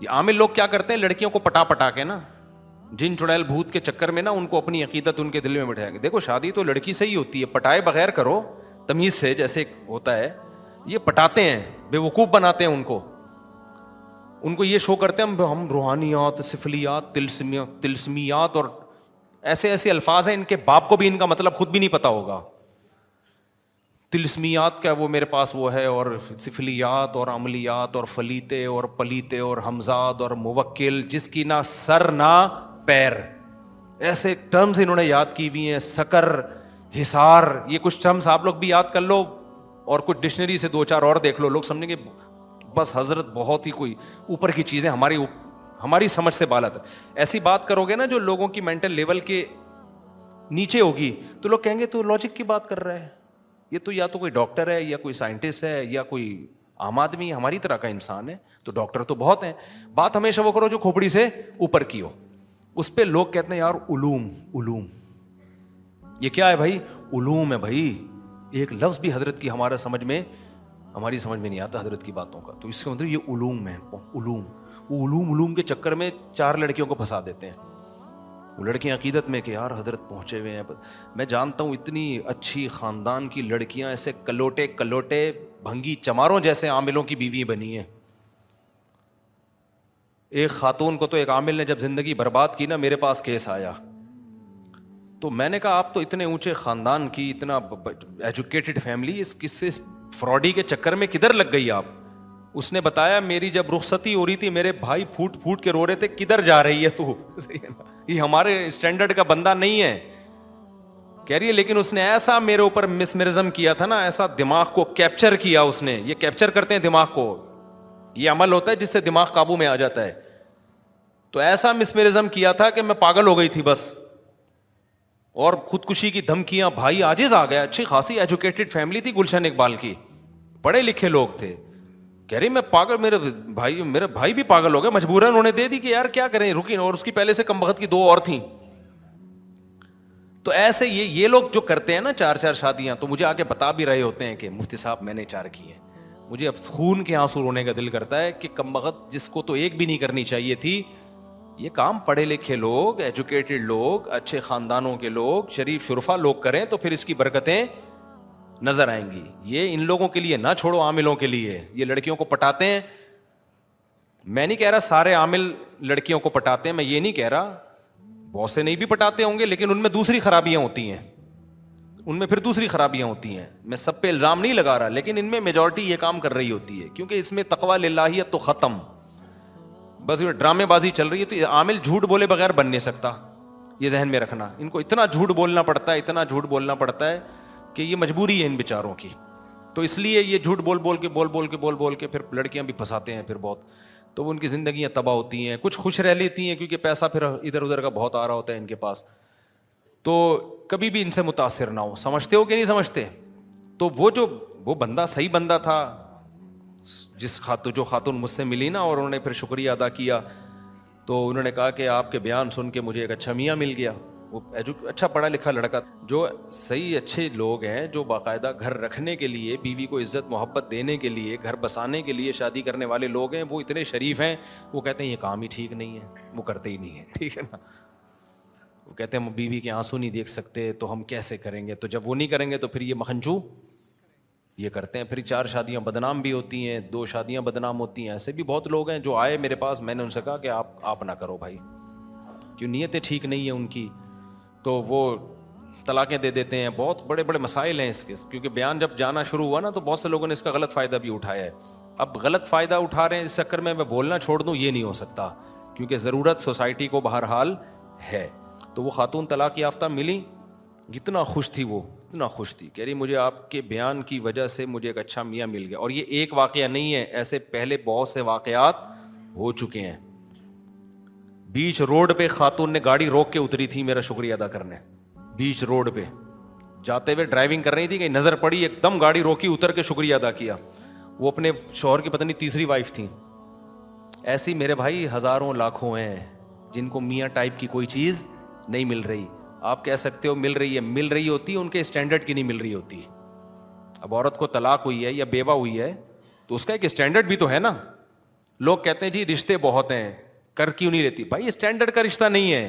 یہ عامل لوگ کیا کرتے ہیں, لڑکیوں کو پٹا پٹا کے نا, جن چڑیل بھوت کے چکر میں نا ان کو اپنی عقیدت ان کے دل میں بٹھائے گا. دیکھو شادی تو لڑکی سے ہی ہوتی ہے, پٹائے بغیر کرو تمیز سے, جیسے ہوتا ہے. یہ پٹاتے ہیں, بے وقوف بناتے ہیں ان کو یہ شو کرتے ہیں ہم روحانیات, سفلیات, تلسمیات اور ایسے ایسے الفاظ ہیں, ان کے باپ کو بھی ان کا مطلب خود بھی نہیں پتا ہوگا. تلسمیات کا وہ میرے پاس وہ ہے, اور سفلیات اور عملیات اور فلیتے اور پلیتے اور حمزاد اور موکل, جس کی نہ سر نہ پیر, ایسے ٹرمز انہوں نے یاد کی ہوئی ہیں. سکر, حصار, یہ کچھ ٹرمز آپ لوگ بھی یاد کر لو اور کچھ ڈکشنری سے 2-4 اور دیکھ لو. لوگ سمجھیں گے بس حضرت بہت ہی کوئی اوپر کی چیزیں ہماری سمجھ سے بالا تھا. ایسی بات کرو گے نا جو لوگوں کی مینٹل لیول کے نیچے ہوگی تو لوگ کہیں گے تو لاجک کی بات کر رہا ہے, یہ تو یا تو کوئی ڈاکٹر ہے یا کوئی سائنٹسٹ ہے یا کوئی عام آدمی ہماری طرح کا انسان ہے. تو ڈاکٹر تو بہت ہیں, بات ہمیشہ وہ کرو جو کھوپڑی سے اوپر کی ہو. اس پہ لوگ کہتے ہیں یار علوم, یہ کیا ہے بھائی؟ علوم ہے بھائی. ایک لفظ بھی حضرت کی ہماری سمجھ میں نہیں آتا حضرت کی باتوں کا, تو اس کے مطلب یہ علوم ہے. علوم کے چکر میں 4 لڑکیوں کو پھنسا دیتے ہیں. وہ لڑکیاں عقیدت میں کہ یار حضرت پہنچے ہوئے ہیں. میں جانتا ہوں اتنی اچھی خاندان کی لڑکیاں ایسے کلوٹے بھنگی چماروں جیسے عاملوں کی بیوی بنی ہیں. ایک خاتون کو تو ایک عامل نے جب زندگی برباد کی نا, میرے پاس کیس آیا, تو میں نے کہا آپ تو اتنے اونچے خاندان کی, اتنا ایجوکیٹڈ فیملی, اس کس سے فراڈی کے چکر میں کدھر لگ گئی آپ؟ اس نے بتایا میری جب رخصتی ہو رہی تھی میرے بھائی پھوٹ کے رو رہے تھے, کدھر جا رہی ہے تو, یہ ہمارے اسٹینڈرڈ کا بندہ نہیں ہے. کہہ رہی ہے لیکن اس نے ایسا میرے اوپر مسمرزم کیا تھا نا, ایسا دماغ کو کیپچر کیا اس نے. یہ کیپچر کرتے ہیں دماغ کو, یہ عمل ہوتا ہے جس سے دماغ قابو میں آ جاتا ہے. تو ایسا مسمرزم کیا تھا کہ میں پاگل ہو گئی تھی بس, اور خودکشی کی دھمکیاں. بھائی عاجز آ گیا, اچھی خاصی ایجوکیٹڈ فیملی تھی گلشن اقبال کی, پڑھے لکھے لوگ تھے. کہہ رہی میں پاگل, میرے بھائی بھی پاگل ہو گئے, مجبوراً انہوں نے دے دی کہ یار کیا کریں رکی, اور اس کی پہلے سے کم بخت کی 2 اور تھیں. تو ایسے یہ لوگ جو کرتے ہیں نا 4 شادیاں, تو مجھے آگے بتا بھی رہے ہوتے ہیں کہ مفتی صاحب میں نے 4 کی ہیں. مجھے اب خون کے آنسو رونے کا دل کرتا ہے کہ کم بخت جس کو تو ایک بھی نہیں کرنی چاہیے تھی. یہ کام پڑھے لکھے لوگ, ایجوکیٹڈ لوگ, اچھے خاندانوں کے لوگ, شریف شرفا لوگ کریں تو پھر اس کی برکتیں نظر آئیں گی. یہ ان لوگوں کے لیے نہ چھوڑو, عاملوں کے لیے. یہ لڑکیوں کو پٹاتے ہیں, میں نہیں کہہ رہا سارے عامل لڑکیوں کو پٹاتے ہیں, میں یہ نہیں کہہ رہا, بہت سے نہیں بھی پٹاتے ہوں گے, لیکن ان میں دوسری خرابیاں ہوتی ہیں, میں سب پہ الزام نہیں لگا رہا, لیکن ان میں میجورٹی یہ کام کر رہی ہوتی ہے, کیونکہ اس میں تقویٰ للہیت تو ختم, بس یہ ڈرامے بازی چل رہی ہے. تو عامل جھوٹ بولے بغیر بن نہیں سکتا, یہ ذہن میں رکھنا. ان کو اتنا جھوٹ بولنا پڑتا ہے کہ یہ مجبوری ہے ان بیچاروں کی. تو اس لیے یہ جھوٹ بول کے پھر لڑکیاں بھی پھنساتے ہیں پھر بہت, تو وہ ان کی زندگیاں تباہ ہوتی ہیں. کچھ خوش رہ لیتی ہیں کیونکہ پیسہ پھر ادھر ادھر کا بہت آ رہا ہوتا ہے ان کے پاس. تو کبھی بھی ان سے متاثر نہ ہو. سمجھتے ہو کہ نہیں سمجھتے؟ تو وہ بندہ صحیح بندہ تھا, جو خاتون مجھ سے ملی نا, اور انہوں نے پھر شکریہ ادا کیا, تو انہوں نے کہا کہ آپ کے بیان سن کے مجھے ایک اچھا میاں مل گیا. وہ اچھا پڑھا لکھا لڑکا, جو صحیح اچھے لوگ ہیں, جو باقاعدہ گھر رکھنے کے لیے, بیوی کو عزت محبت دینے کے لیے, گھر بسانے کے لیے شادی کرنے والے لوگ ہیں, وہ اتنے شریف ہیں. وہ کہتے ہیں یہ کام ہی ٹھیک نہیں ہے, وہ کرتے ہی نہیں ہیں, ٹھیک ہے نا. وہ کہتے ہیں ہم بیوی کے آنسو نہیں دیکھ سکتے تو ہم کیسے کریں گے. تو جب وہ نہیں کریں گے تو پھر یہ مکھنچو یہ کرتے ہیں. پھر 4 شادیاں بدنام بھی ہوتی ہیں, 2 شادیاں بدنام ہوتی ہیں. ایسے بھی بہت لوگ ہیں جو آئے میرے پاس, میں نے ان سے کہا کہ آپ نہ کرو بھائی, کیوں نیتیں ٹھیک نہیں ہیں ان کی, تو وہ طلاقیں دے دیتے ہیں. بہت بڑے بڑے مسائل ہیں اس کے, کیونکہ بیان جب جانا شروع ہوا نا تو بہت سے لوگوں نے اس کا غلط فائدہ بھی اٹھایا ہے. اب غلط فائدہ اٹھا رہے ہیں, اس چکر میں بولنا چھوڑ دوں یہ نہیں ہو سکتا, کیونکہ ضرورت سوسائٹی کو بہرحال ہے. تو وہ خاتون طلاق یافتہ ملی, اتنا خوش تھی, کہہ رہی مجھے آپ کے بیان کی وجہ سے مجھے ایک اچھا میاں مل گیا. اور یہ ایک واقعہ نہیں ہے, ایسے پہلے بہت سے واقعات ہو چکے ہیں. بیچ روڈ پہ خاتون نے گاڑی روک کے اتری تھی میرا شکریہ ادا کرنے, بیچ روڈ پہ جاتے ہوئے ڈرائیونگ کر رہی تھی, کہ نظر پڑی, ایک دم گاڑی روکی, اتر کے شکریہ ادا کیا. وہ اپنے شوہر کی پتہ نہیں تیسری وائف تھی. ایسی میرے بھائی ہزاروں لاکھوں ہیں جن کو میاں ٹائپ کی کوئی چیز نہیں مل رہی. آپ کہہ سکتے ہو مل رہی ہوتی ہے, ان کے اسٹینڈرڈ کی نہیں مل رہی ہوتی. اب عورت کو طلاق ہوئی ہے یا بیوہ ہوئی ہے تو اس کا ایک اسٹینڈرڈ بھی تو ہے نا, لوگ کہتے ہیں جی رشتے بہت ہیں, کر کیوں نہیں لیتی؟ بھائی اسٹینڈرڈ کا رشتہ نہیں ہے.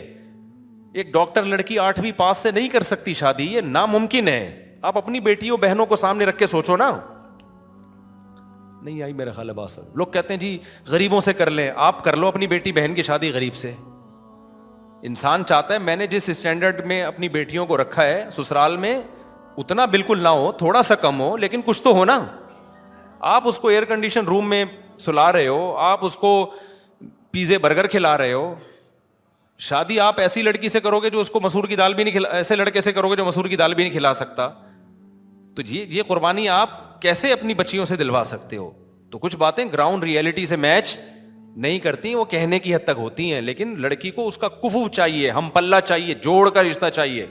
ایک ڈاکٹر لڑکی 8ویں پاس سے نہیں کر سکتی شادی, یہ ناممکن ہے. آپ اپنی بیٹیوں بہنوں کو سامنے رکھ کے سوچو نا. نہیں آئی میرا خیال ہے بات. لوگ کہتے ہیں جی غریبوں سے کر لیں, آپ کر لو اپنی بیٹی بہن کی شادی غریب سے. انسان چاہتا ہے میں نے جس اسٹینڈرڈ میں اپنی بیٹیوں کو رکھا ہے سسرال میں, اتنا بالکل نہ ہو, تھوڑا سا کم ہو, لیکن کچھ تو ہو نا. آپ اس کو ایئر کنڈیشن روم میں سلا رہے ہو, آپ اس کو پیزے برگر کھلا رہے ہو. شادی آپ ایسی لڑکی سے کرو گے جو اس کو مسور کی دال بھی نہیں کھلا, ایسے لڑکے سے کرو گے جو مسور کی دال بھی نہیں کھلا سکتا. تو یہ قربانی آپ کیسے اپنی بچیوں سے دلوا سکتے ہو؟ تو کچھ باتیں گراؤنڈ ریئلٹی سے میچ نہیں کرتی, وہ کہنے کی حد تک ہوتی ہیں. لیکن لڑکی کو اس کا کفو چاہیے, ہم پلہ چاہیے, جوڑ کا رشتہ چاہیے.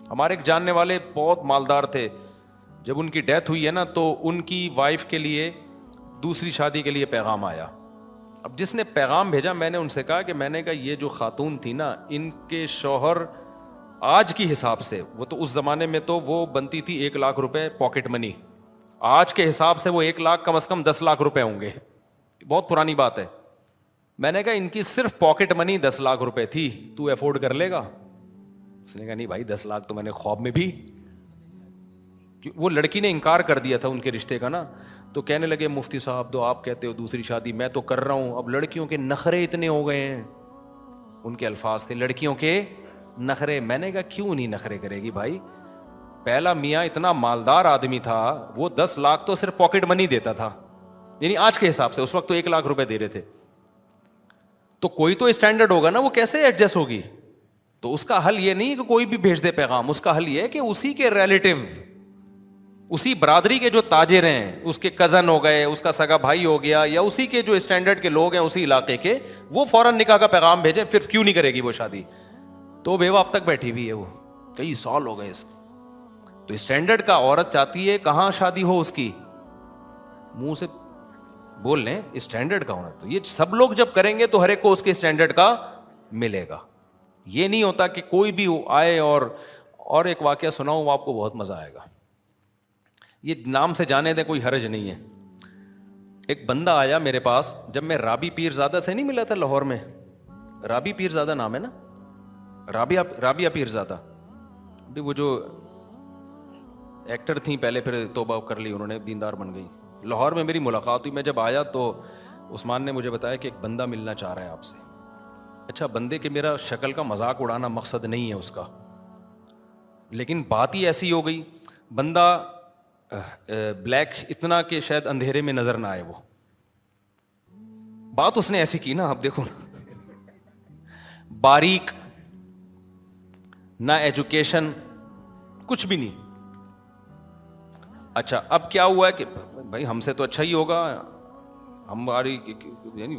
ہمارے ایک جاننے والے بہت مالدار تھے, جب ان کی ڈیتھ ہوئی ہے نا تو ان کی وائف کے لیے دوسری شادی کے لیے پیغام آیا. اب جس نے پیغام بھیجا, میں نے ان سے کہا کہ میں نے کہا یہ جو خاتون تھی نا, ان کے شوہر آج کی حساب سے, وہ تو اس زمانے میں تو وہ بنتی تھی 1 لاکھ روپے پاکٹ منی, آج کے حساب سے وہ 1 لاکھ کم از کم 10 لاکھ روپے ہوں گے. بہت پرانی بات ہے. میں نے کہا ان کی صرف پاکٹ منی 10 لاکھ روپے تھی, تو افورڈ کر لے گا؟ اس نے کہا نہیں بھائی 10 لاکھ تو میں نے خواب میں بھی. وہ لڑکی نے انکار کر دیا تھا ان کے رشتے کا نا. تو کہنے لگے مفتی صاحب تو آپ کہتے ہو دوسری شادی, میں تو کر رہا ہوں. اب لڑکیوں کے نخرے اتنے ہو گئے ہیں, ان کے الفاظ تھے لڑکیوں کے نخرے. میں نے کہا کیوں نہیں نخرے کرے گی بھائی؟ پہلا میاں اتنا مالدار آدمی تھا, وہ 10 لاکھ تو صرف پاکٹ منی دیتا تھا, یعنی آج کے حساب سے. اس وقت تو 1 لاکھ روپے دے رہے تھے. تو کوئی تو اسٹینڈرڈ ہوگا نا, وہ کیسے ایڈجسٹ ہوگی؟ تو اس کا حل یہ نہیں ہے کہ کوئی بھی بھیج دے پیغام, اس کا حل یہ ہے کہ اسی کے ریلیٹو, اسی برادری کے جو تاجر ہیں, اس کے کزن ہو گئے, اس کا سگا بھائی ہو گیا, یا اسی کے جو اسٹینڈرڈ کے لوگ ہیں اسی علاقے کے, وہ فوراً نکاح کا پیغام بھیجیں. پھر کیوں نہیں کرے گی وہ شادی؟ تو بیوہ اب تک بیٹھی ہوئی ہے, وہ کئی سال ہو گئے اس. تو اسٹینڈرڈ کا عورت چاہتی ہے کہاں شادی ہو اس کی, منہ سے بول لیں اسٹینڈرڈ کا ہونا. تو یہ سب لوگ جب کریں گے تو ہر ایک کو اس کے اسٹینڈرڈ کا ملے گا. یہ نہیں ہوتا کہ کوئی بھی آئے. اور ایک واقعہ سناؤں, وہ آپ کو بہت مزہ آئے گا. یہ نام سے جانے دیں, کوئی حرج نہیں ہے. ایک بندہ آیا میرے پاس, جب میں رابی پیر زادہ سے نہیں ملا تھا لاہور میں. رابی پیر زادہ نام ہے نا, رابعہ پیر زادہ. ابھی وہ جو ایکٹر تھیں پہلے, پھر توبہ کر لی انہوں نے, دیندار بن گئی. لاہور میں میری ملاقات ہوئی. میں جب آیا تو عثمان نے مجھے بتایا کہ ایک بندہ ملنا چاہ رہا ہے آپ سے. اچھا, بندے کے میرا شکل کا مذاق اڑانا مقصد نہیں ہے اس کا, لیکن بات ہی ایسی ہو گئی. بندہ بلیک اتنا کہ شاید اندھیرے میں نظر نہ آئے. وہ بات اس نے ایسی کی نا, اب دیکھو باریک, نہ ایجوکیشن, کچھ بھی نہیں. اچھا اب کیا ہوا ہے کہ بھائی ہم سے تو اچھا ہی ہوگا, ہماری یعنی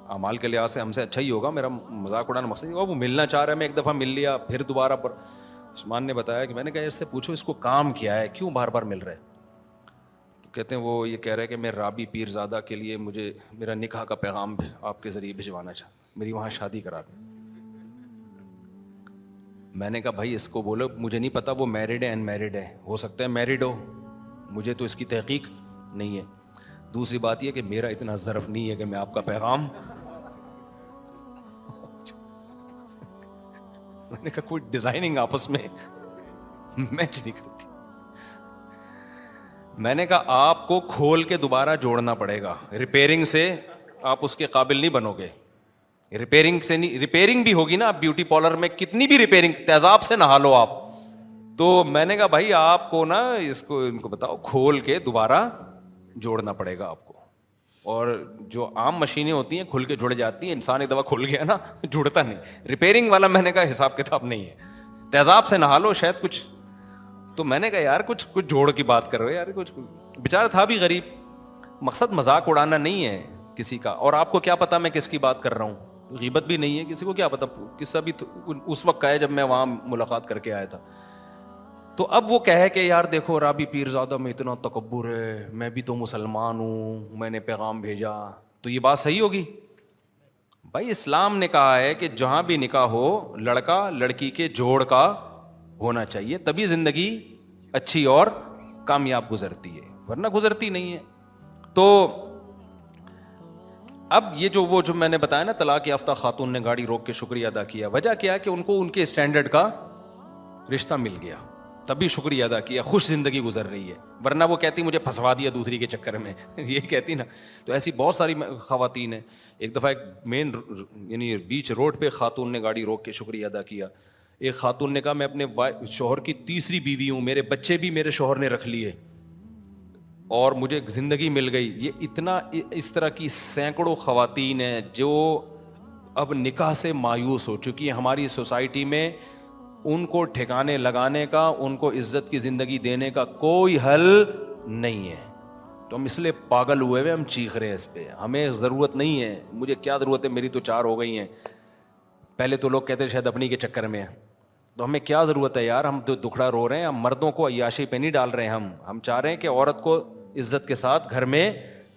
اعمال کے لحاظ سے ہم سے اچھا ہی ہوگا, میرا مذاق اڑانا مقصد نہیں. وہ ملنا چاہ رہا ہے, میں ایک دفعہ مل لیا, پھر دوبارہ. پر عثمان نے بتایا کہ میں نے کہا اس سے پوچھو اس کو کام کیا ہے, کیوں بار بار مل رہا ہے؟ تو کہتے ہیں وہ یہ کہہ رہے کہ میں رابی پیر زادہ کے لیے مجھے میرا نکاح کا پیغام آپ کے ذریعے بھجوانا چاہتا ہوں, میری وہاں شادی کرا دیں. میں نے کہا بھائی اس کو بولو, مجھے نہیں پتا وہ میرڈ ہے ان میرڈ ہے, ہو سکتا ہے میرڈ ہو, مجھے تو اس کی تحقیق نہیں ہے. دوسری بات یہ کہ میرا اتنا ظرف نہیں ہے کہ میں آپ کا پیغام. میں نے کہا کوئی ڈیزائننگ آپس میں میچ نہیں کرتی. میں نے کہا آپ کو کھول کے دوبارہ جوڑنا پڑے گا, ریپیئرنگ سے آپ اس کے قابل نہیں بنو گے. ریپیئرنگ سے نہیں, ریپیئرنگ بھی ہوگی نا, آپ بیوٹی پارلر میں کتنی بھی ریپیئرنگ, تیزاب سے نہا لو آپ. تو میں نے کہا بھائی آپ کو نا اس کو ان کو بتاؤ کھول کے دوبارہ جوڑنا پڑے گا آپ کو. اور جو عام مشینیں ہوتی ہیں کھل کے جڑ جاتی ہیں, انسان ایک دفعہ کھل گیا نا جڑتا نہیں. ریپیئرنگ والا میں نے کہا حساب کتاب نہیں ہے, تیزاب سے نہا لو شاید کچھ. تو میں نے کہا یار کچھ جوڑ کی بات کرو یار, کچھ بیچارہ تھا بھی غریب. مقصد مذاق اڑانا نہیں ہے کسی کا. اور آپ کو کیا پتا میں کس کی بات کر رہا ہوں, غیبت بھی نہیں ہے, کسی کو کیا پتا. قصہ بھی اس وقت کا ہے جب میں وہاں ملاقات کر کے آیا تھا. تو اب وہ کہے کہ یار دیکھو رابی پیر زادہ میں اتنا تکبر ہے, میں بھی تو مسلمان ہوں, میں نے پیغام بھیجا, تو یہ بات صحیح ہوگی؟ بھائی اسلام نے کہا ہے کہ جہاں بھی نکاح ہو لڑکا لڑکی کے جوڑ کا ہونا چاہیے, تبھی زندگی اچھی اور کامیاب گزرتی ہے, ورنہ گزرتی نہیں ہے. تو اب یہ جو میں نے بتایا نا طلاق یافتہ خاتون نے گاڑی روک کے شکریہ ادا کیا, وجہ کیا کہ ان کو ان کے اسٹینڈرڈ کا رشتہ مل گیا, تبھی شکریہ ادا کیا, خوش زندگی گزر رہی ہے. ورنہ وہ کہتی مجھے پھنسوا دیا دوسری کے چکر میں, یہ کہتی نا. تو ایسی بہت ساری خواتین ہیں. ایک دفعہ ایک مین یعنی بیچ روڈ پہ خاتون نے گاڑی روک کے شکریہ ادا کیا. ایک خاتون نے کہا میں اپنے شوہر کی تیسری بیوی ہوں, میرے بچے بھی میرے شوہر نے رکھ لیے اور مجھے زندگی مل گئی. یہ اتنا اس طرح کی سینکڑوں خواتین ہیں جو اب نکاح سے مایوس ہو چکی ہیں. ہماری سوسائٹی میں ان کو ٹھکانے لگانے کا, ان کو عزت کی زندگی دینے کا کوئی حل نہیں ہے. تو ہم اس لیے پاگل ہوئے ہوئے ہم چیخ رہے ہیں اس پہ. ہمیں ضرورت نہیں ہے. مجھے کیا ضرورت ہے, میری تو 4 ہو گئی ہیں. پہلے تو لوگ کہتے شاید اپنی کے چکر میں ہیں. تو ہمیں کیا ضرورت ہے یار, ہم تو دکھڑا رو رہے ہیں. ہم مردوں کو عیاشی پہ نہیں ڈال رہے ہیں. ہم چاہ رہے ہیں کہ عورت کو عزت کے ساتھ گھر میں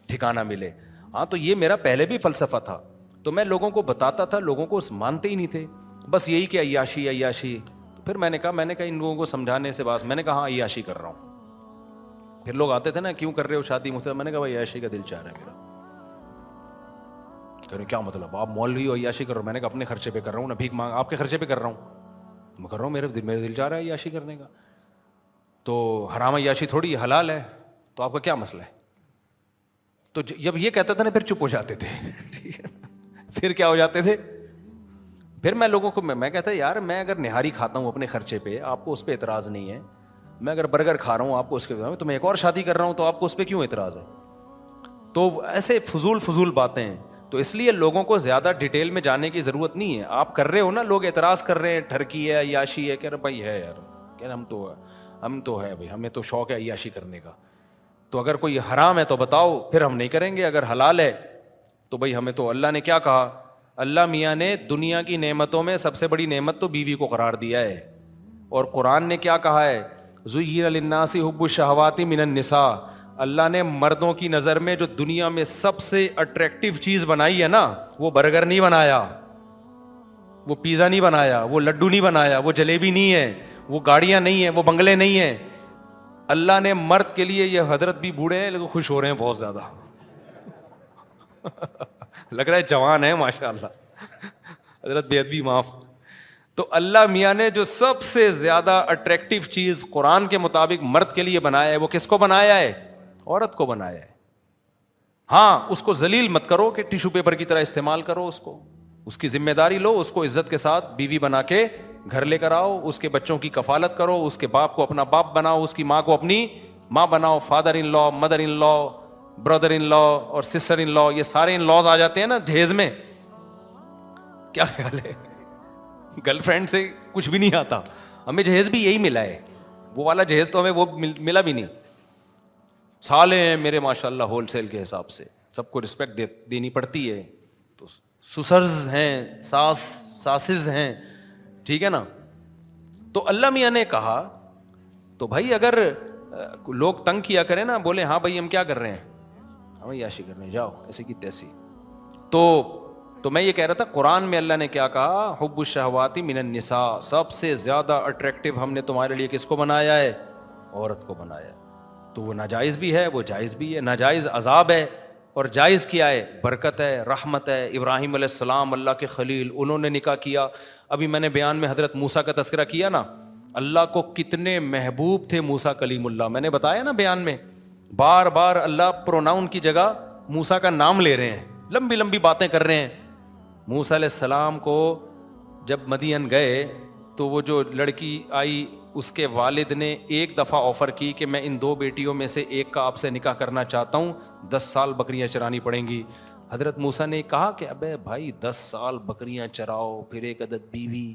ٹھکانہ ملے. ہاں تو یہ میرا پہلے بھی فلسفہ تھا. تو میں لوگوں کو بتاتا تھا, لوگوں کو مانتے ہی نہیں تھے, بس یہی کہ عیاشی عیاشی. پھر میں نے کہا ان لوگوں کو سمجھانے سے بات, میں نے کہا ہاں عیاشی کر رہا ہوں. پھر لوگ آتے تھے نا, کیوں کر رہے ہو شادی مختلف. میں نے کہا بھائی عیاشی کا دل چاہ رہا ہے میرا. کہہ رہے کیا مطلب, آپ مولوی ہو عیاشی کر رہے ہو. میں نے کہا اپنے خرچے پہ کر رہا ہوں نا, بھیک مانگ آپ کے خرچے پہ کر رہا ہوں. میں کر رہا ہوں, میرے دل چاہ رہا ہے عیاشی کرنے کا. تو حرام عیاشی تھوڑی حلال ہے, تو آپ کا کیا مسئلہ ہے. تو جب یہ کہتا تھا نا, پھر چپ ہو جاتے تھے. پھر کیا ہو جاتے تھے, پھر میں لوگوں کو میں کہتا یار میں اگر نہاری کھاتا ہوں اپنے خرچے پہ, آپ کو اس پہ اعتراض نہیں ہے. میں اگر برگر کھا رہا ہوں آپ کو اس کے, تو میں ایک اور شادی کر رہا ہوں تو آپ کو اس پہ کیوں اعتراض ہے. تو ایسے فضول باتیں ہیں. تو اس لیے لوگوں کو زیادہ ڈیٹیل میں جانے کی ضرورت نہیں ہے. آپ کر رہے ہو نا, لوگ اعتراض کر رہے ہیں, ٹھرکی ہے عیاشی ہے. کہہ رہے بھائی ہے یار, کہہ رہے ہم تو ہے بھائی, ہمیں تو شوق ہے عیاشی کرنے کا. تو اگر کوئی حرام ہے تو بتاؤ, پھر ہم نہیں کریں گے. اگر حلال ہے تو بھائی ہمیں تو اللہ نے کیا کہا, اللہ میاں نے دنیا کی نعمتوں میں سب سے بڑی نعمت تو بیوی کو قرار دیا ہے. اور قرآن نے کیا کہا ہے, زُيِّنَ لِلنَّاسِ حُبُّ الشَّهَوَاتِ مِنَ النِّسَاءِ. اللہ نے مردوں کی نظر میں جو دنیا میں سب سے اٹریکٹیو چیز بنائی ہے نا, وہ برگر نہیں بنایا, وہ پیزا نہیں بنایا, وہ لڈو نہیں بنایا, وہ جلیبی نہیں ہے, وہ گاڑیاں نہیں ہیں, وہ بنگلے نہیں ہیں. اللہ نے مرد کے لیے, یہ حضرت بھی بوڑھے ہیں لیکن خوش ہو رہے ہیں بہت زیادہ. لگ رہا ہے جوان ہے ماشاء اللہ, حضرت بے ادبی معاف. تو اللہ میاں نے جو سب سے زیادہ اٹریکٹیو چیز قرآن کے مطابق مرد کے لیے بنایا ہے, وہ کس کو بنایا ہے, عورت کو بنایا ہے. ہاں اس کو ذلیل مت کرو کہ ٹیشو پیپر کی طرح استعمال کرو, اس کی ذمہ داری لو, اس کو عزت کے ساتھ بیوی بنا کے گھر لے کر آؤ, اس کے بچوں کی کفالت کرو, اس کے باپ کو اپنا باپ بناؤ, اس کی ماں کو اپنی ماں بناؤ. فادر ان لا, مدر ان لا, برادر ان لا اور سسٹر ان لا, یہ سارے ان لاز آ جاتے ہیں نا جہیز میں. کیا خیال ہے, گرل فرینڈ سے کچھ بھی نہیں آتا. ہمیں جہیز بھی یہی ملا ہے, وہ والا جہیز تو ہمیں وہ ملا بھی نہیں. سالے ہیں میرے ماشاء اللہ ہول سیل کے حساب سے, سب کو رسپیکٹ دینی پڑتی ہے. تو سسرز ہیں, ساسز ہیں, ٹھیک ہے نا. تو اللہ میاں نے کہا, تو بھائی اگر لوگ تنگ کیا کریں نا, بولے ہاں بھائی ہم کیا کر رہے ہیں, ہم عیاشی کر رہے ہیں, جاؤ ایسے کی تیسی. تو میں یہ کہہ رہا تھا, قرآن میں اللہ نے کیا کہا, حب الشہوات من النساء, سب سے زیادہ اٹریکٹیو ہم نے تمہارے لیے کس کو بنایا ہے, عورت کو بنایا. تو وہ ناجائز بھی ہے, وہ جائز بھی ہے. ناجائز عذاب ہے اور جائز کیا ہے, برکت ہے, رحمت ہے. ابراہیم علیہ السلام اللہ کے خلیل, انہوں نے نکاح کیا. ابھی میں نے بیان میں حضرت موسیٰ کا تذکرہ کیا نا, اللہ کو کتنے محبوب تھے موسیٰ کلیم اللہ. میں نے بتایا نا بیان میں, بار بار اللہ پروناؤن کی جگہ موسیٰ کا نام لے رہے ہیں, لمبی لمبی باتیں کر رہے ہیں. موسیٰ علیہ السلام کو جب مدین گئے تو وہ جو لڑکی آئی, اس کے والد نے ایک دفعہ آفر کی کہ میں ان 2 بیٹیوں میں سے ایک کا آپ سے نکاح کرنا چاہتا ہوں, 10 سال بکریاں چرانی پڑیں گی. حضرت موسیٰ نے کہا کہ ابے بھائی 10 سال بکریاں چراؤ پھر ایک عدد بیوی,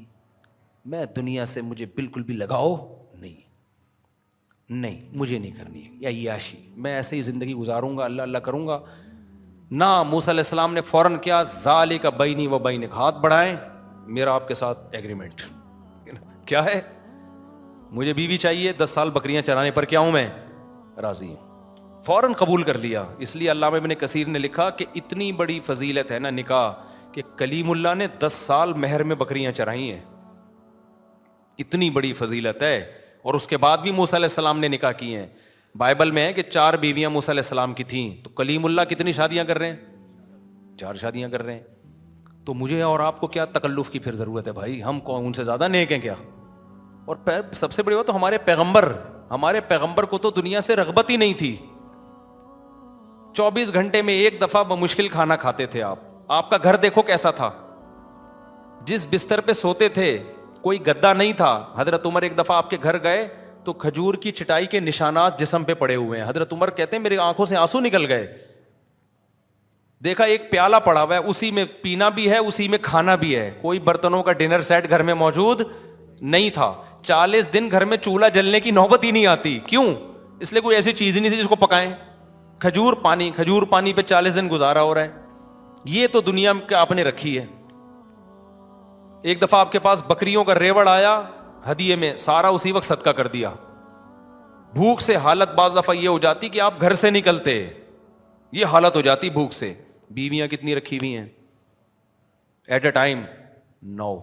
میں دنیا سے مجھے بالکل بھی لگاؤ نہیں, مجھے نہیں کرنی ہے یا عیاشی, میں ایسے ہی زندگی گزاروں گا, اللہ اللہ کروں گا. نہ موسیٰ علیہ السلام نے فوراً کیا, ذالک بینی و بینک, ہاتھ بڑھائیں, میرا آپ کے ساتھ ایگریمنٹ کیا ہے, مجھے بیوی چاہیے, 10 سال بکریاں چرانے پر کیا ہوں میں راضی ہوں. فوراً قبول کر لیا. اس لیے علامہ ابن کثیر نے لکھا کہ اتنی بڑی فضیلت ہے نا نکاح, کہ کلیم اللہ نے 10 سال مہر میں بکریاں چرائی ہیں, اتنی بڑی فضیلت ہے. اور اس کے بعد بھی موسیٰ علیہ السلام نے نکاح کیے ہیں. بائبل میں ہے کہ 4 بیویاں موسیٰ علیہ السلام کی تھیں, تو کلیم اللہ کتنی شادیاں کر رہے ہیں, 4 شادیاں کر رہے ہیں. تو مجھے اور آپ کو کیا تکلف کی پھر ضرورت ہے بھائی؟ ہم کون ان سے زیادہ نیک ہیں کیا؟ اور سب سے بڑی بات تو ہمارے پیغمبر کو تو دنیا سے رغبت ہی نہیں تھی. 24 گھنٹے میں ایک دفعہ بمشکل کھانا کھاتے تھے آپ. آپ کا گھر دیکھو کیسا تھا. جس بستر پہ سوتے تھے کوئی گدا نہیں تھا. حضرت عمر ایک دفعہ آپ کے گھر گئے تو کھجور کی چٹائی کے نشانات جسم پہ پڑے ہوئے ہیں. حضرت عمر کہتے ہیں میری آنکھوں سے آنسو نکل گئے. دیکھا ایک پیالہ پڑا ہوا ہے, اسی میں پینا بھی ہے, اسی میں کھانا بھی ہے. کوئی برتنوں کا ڈنر سیٹ گھر میں موجود نہیں تھا. 40 دن گھر میں چولہا جلنے کی نوبت ہی نہیں آتی. کیوں؟ اس لیے کوئی ایسی چیز ہی نہیں تھی جس کو پکائیں. کھجور پانی پہ 40 دن گزارا ہو رہا ہے. یہ تو دنیا میں آپ نے رکھی ہے. ایک دفعہ آپ کے پاس بکریوں کا ریوڑ آیا ہدیے میں, سارا اسی وقت صدقہ کر دیا. بھوک سے حالت بعض دفعہ یہ ہو جاتی کہ آپ گھر سے نکلتے, یہ حالت ہو جاتی بھوک سے. بیویاں کتنی رکھی ہوئی ہیں ایٹ اے ٹائم؟ 9.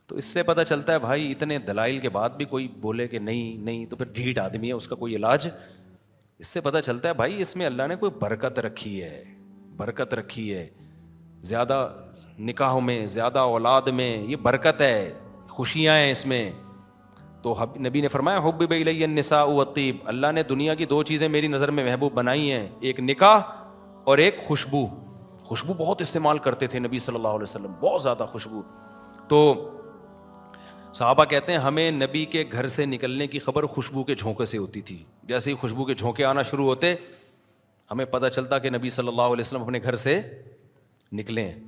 تو اس سے پتہ چلتا ہے بھائی اتنے دلائل کے بعد بھی کوئی بولے کہ نہیں تو پھر ڈھیٹ آدمی ہے, اس کا کوئی علاج. اس سے پتہ چلتا ہے بھائی اس میں اللہ نے کوئی برکت رکھی ہے. زیادہ نکاحوں میں, زیادہ اولاد میں یہ برکت ہے, خوشیاں ہیں اس میں. تو نبی نے فرمایا حبب الی النساء والطیب, اللہ نے دنیا کی 2 چیزیں میری نظر میں محبوب بنائی ہیں, ایک نکاح اور ایک خوشبو. خوشبو بہت استعمال کرتے تھے نبی صلی اللہ علیہ وسلم, بہت زیادہ خوشبو. تو صحابہ کہتے ہیں ہمیں نبی کے گھر سے نکلنے کی خبر خوشبو کے جھونکے سے ہوتی تھی. جیسے ہی خوشبو کے جھونکے آنا شروع ہوتے ہمیں پتہ چلتا کہ نبی صلی اللہ علیہ وسلم اپنے گھر سے نکلے ہیں.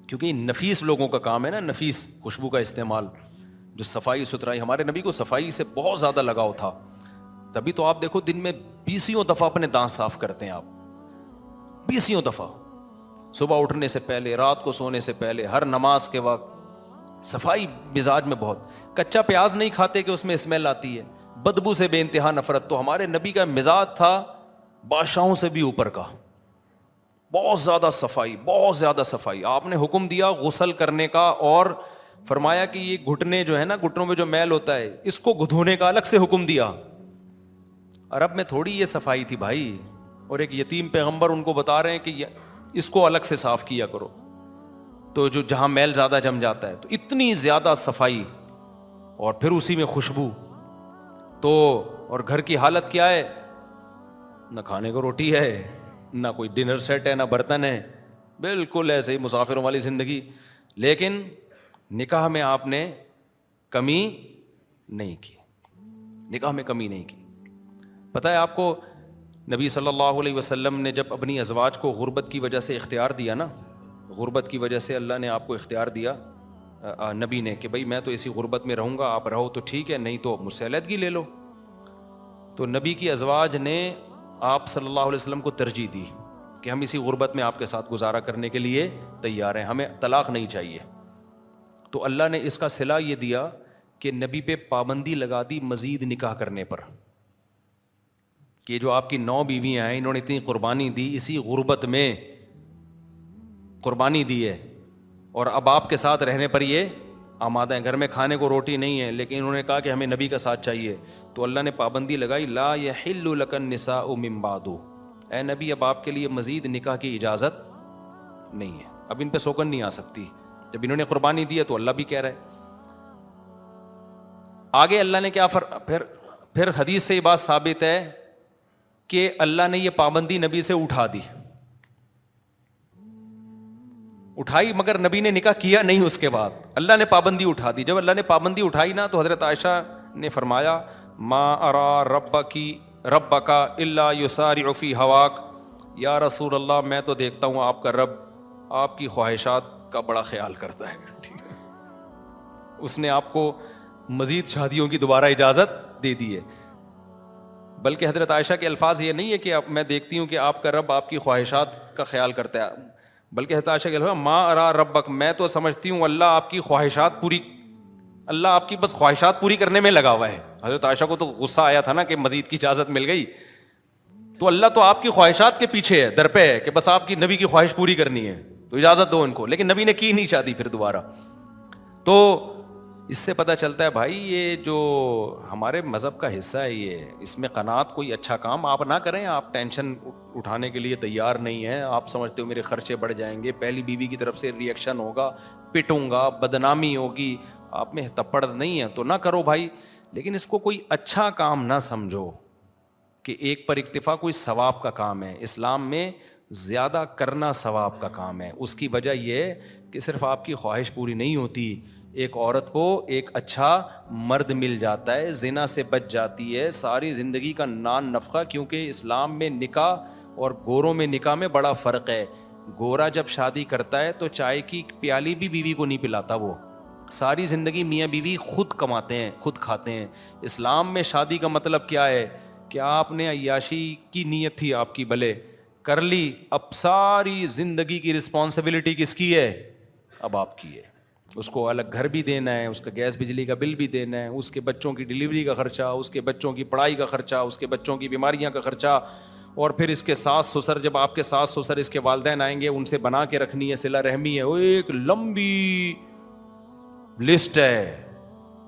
کیونکہ نفیس لوگوں کا کام ہے نا, نفیس خوشبو کا استعمال, جو صفائی ستھرائی. ہمارے نبی کو صفائی سے بہت زیادہ لگاؤ تھا. تبھی تو آپ دیکھو دن میں 20 دفعہ اپنے دانت صاف کرتے ہیں آپ, 20 دفعہ, صبح اٹھنے سے پہلے, رات کو سونے سے پہلے, ہر نماز کے وقت. صفائی مزاج میں بہت. کچا پیاز نہیں کھاتے کہ اس میں اسمیل آتی ہے, بدبو سے بے انتہا نفرت. تو ہمارے نبی کا مزاج تھا بادشاہوں سے بھی اوپر کا, بہت زیادہ صفائی. آپ نے حکم دیا غسل کرنے کا, اور فرمایا کہ یہ گھٹنے جو ہے نا, گھٹنوں میں جو میل ہوتا ہے اس کو دھونے کا الگ سے حکم دیا. عرب میں تھوڑی یہ صفائی تھی بھائی. اور ایک یتیم پیغمبر ان کو بتا رہے ہیں کہ اس کو الگ سے صاف کیا کرو, تو جو جہاں میل زیادہ جم جاتا ہے. تو اتنی زیادہ صفائی, اور پھر اسی میں خوشبو. تو اور گھر کی حالت کیا ہے؟ نہ کھانے کو روٹی ہے, نہ کوئی ڈنر سیٹ ہے, نہ برتن ہے, بالکل ایسے ہی مسافروں والی زندگی. لیکن نکاح میں آپ نے کمی نہیں کی, نکاح میں کمی نہیں کی. پتہ ہے آپ کو نبی صلی اللہ علیہ وسلم نے جب اپنی ازواج کو غربت کی وجہ سے اختیار دیا نا, غربت کی وجہ سے اللہ نے آپ کو اختیار دیا نبی نے کہ بھائی میں تو اسی غربت میں رہوں گا, آپ رہو تو ٹھیک ہے, نہیں تو مجھ سے علیحدگی لے لو. تو نبی کی ازواج نے آپ صلی اللہ علیہ وسلم کو ترجیح دی کہ ہم اسی غربت میں آپ کے ساتھ گزارا کرنے کے لیے تیار ہیں, ہمیں طلاق نہیں چاہیے. تو اللہ نے اس کا صلہ یہ دیا کہ نبی پہ پابندی لگا دی مزید نکاح کرنے پر, کہ جو آپ کی 9 بیویاں ہیں انہوں نے اتنی قربانی دی, اسی غربت میں قربانی دی ہے, اور اب آپ کے ساتھ رہنے پر یہ آمادہ ہیں. گھر میں کھانے کو روٹی نہیں ہے, لیکن انہوں نے کہا کہ ہمیں نبی کا ساتھ چاہیے. تو اللہ نے پابندی لگائی لا یحل لک النساء من بعد, اے نبی اب آپ کے لیے مزید نکاح کی اجازت نہیں ہے, اب ان پہ سوگن نہیں آ سکتی. جب انہوں نے قربانی دی ہے تو اللہ بھی کہہ رہا ہے. آگے اللہ نے کیا پھر حدیث سے یہ بات ثابت ہے کہ اللہ نے یہ پابندی نبی سے اٹھا دی, اٹھائی, مگر نبی نے نکاح کیا نہیں. اس کے بعد اللہ نے پابندی اٹھا دی. جب اللہ نے پابندی اٹھائی نا, تو حضرت عائشہ نے فرمایا ما ارا ربک الا یسارع فی ہواک, یا رسول اللہ میں تو دیکھتا ہوں آپ کا رب آپ کی خواہشات کا بڑا خیال کرتا ہے. اس نے آپ کو مزید شادیوں کی دوبارہ اجازت دے دی ہے. بلکہ حضرت عائشہ کے الفاظ یہ نہیں ہے کہ میں دیکھتی ہوں کہ آپ کا رب آپ کی خواہشات کا خیال کرتا ہے, بلکہ حضرت عائشہ کے الفاظ ما ارا ربک, میں تو سمجھتی ہوں اللہ آپ کی خواہشات پوری, اللہ آپ کی بس خواہشات پوری کرنے میں لگا ہوا ہے. حضرت عائشہ کو تو غصہ آیا تھا نا کہ مزید کی اجازت مل گئی, تو اللہ تو آپ کی خواہشات کے پیچھے ہے, در پہ ہے کہ بس آپ کی نبی کی خواہش پوری کرنی ہے تو اجازت دو ان کو. لیکن نبی نے کی نہیں شادی پھر دوبارہ. تو اس سے پتہ چلتا ہے بھائی یہ جو ہمارے مذہب کا حصہ ہے یہ، اس میں قناعت کوئی اچھا کام آپ نہ کریں. آپ ٹینشن اٹھانے کے لیے تیار نہیں ہیں، آپ سمجھتے ہو میرے خرچے بڑھ جائیں گے، پہلی بیوی کی طرف سے ریئیکشن ہوگا، پٹوں گا، بدنامی ہوگی، آپ میں تپڑ نہیں ہے تو نہ کرو بھائی. لیکن اس کو کوئی اچھا کام نہ سمجھو کہ ایک پر اکتفا کوئی ثواب کا کام ہے. اسلام میں زیادہ کرنا ثواب کا کام ہے. اس کی وجہ یہ ہے کہ صرف آپ کی خواہش پوری نہیں ہوتی، ایک عورت کو ایک اچھا مرد مل جاتا ہے، زنا سے بچ جاتی ہے، ساری زندگی کا نان نفقہ. کیونکہ اسلام میں نکاح اور گوروں میں نکاح میں بڑا فرق ہے. گورا جب شادی کرتا ہے تو چائے کی پیالی بھی بیوی کو نہیں پلاتا، وہ ساری زندگی میاں بیوی خود کماتے ہیں، خود کھاتے ہیں. اسلام میں شادی کا مطلب کیا ہے کہ آپ نے عیاشی کی نیت تھی آپ کی، بھلے کر لی، اب ساری زندگی کی رسپانسبلٹی کس کی ہے؟ اب آپ کی ہے. اس کو الگ گھر بھی دینا ہے، اس کا گیس بجلی کا بل بھی دینا ہے، اس کے بچوں کی ڈلیوری کا خرچہ، اس کے بچوں کی پڑھائی کا خرچہ، اس کے بچوں کی بیماریاں کا خرچہ، اور پھر اس کے ساس سسر، جب آپ کے ساس سسر اس کے والدین آئیں گے ان سے بنا کے رکھنی ہے، صلہ رحمی ہے، وہ ایک لمبی لسٹ ہے.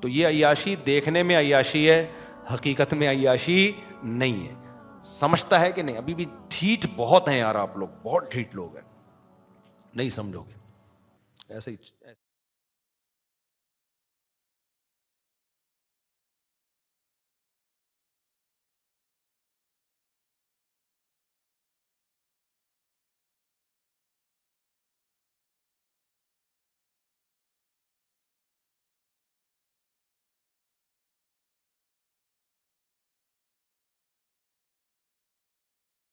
تو یہ عیاشی دیکھنے میں عیاشی ہے، حقیقت میں عیاشی نہیں ہے. سمجھتا ہے کہ نہیں؟ ابھی بھی ٹھیٹ بہت ہیں یار، آپ لوگ بہت ٹھیٹ لوگ ہیں، نہیں سمجھو گے ایسے ہی.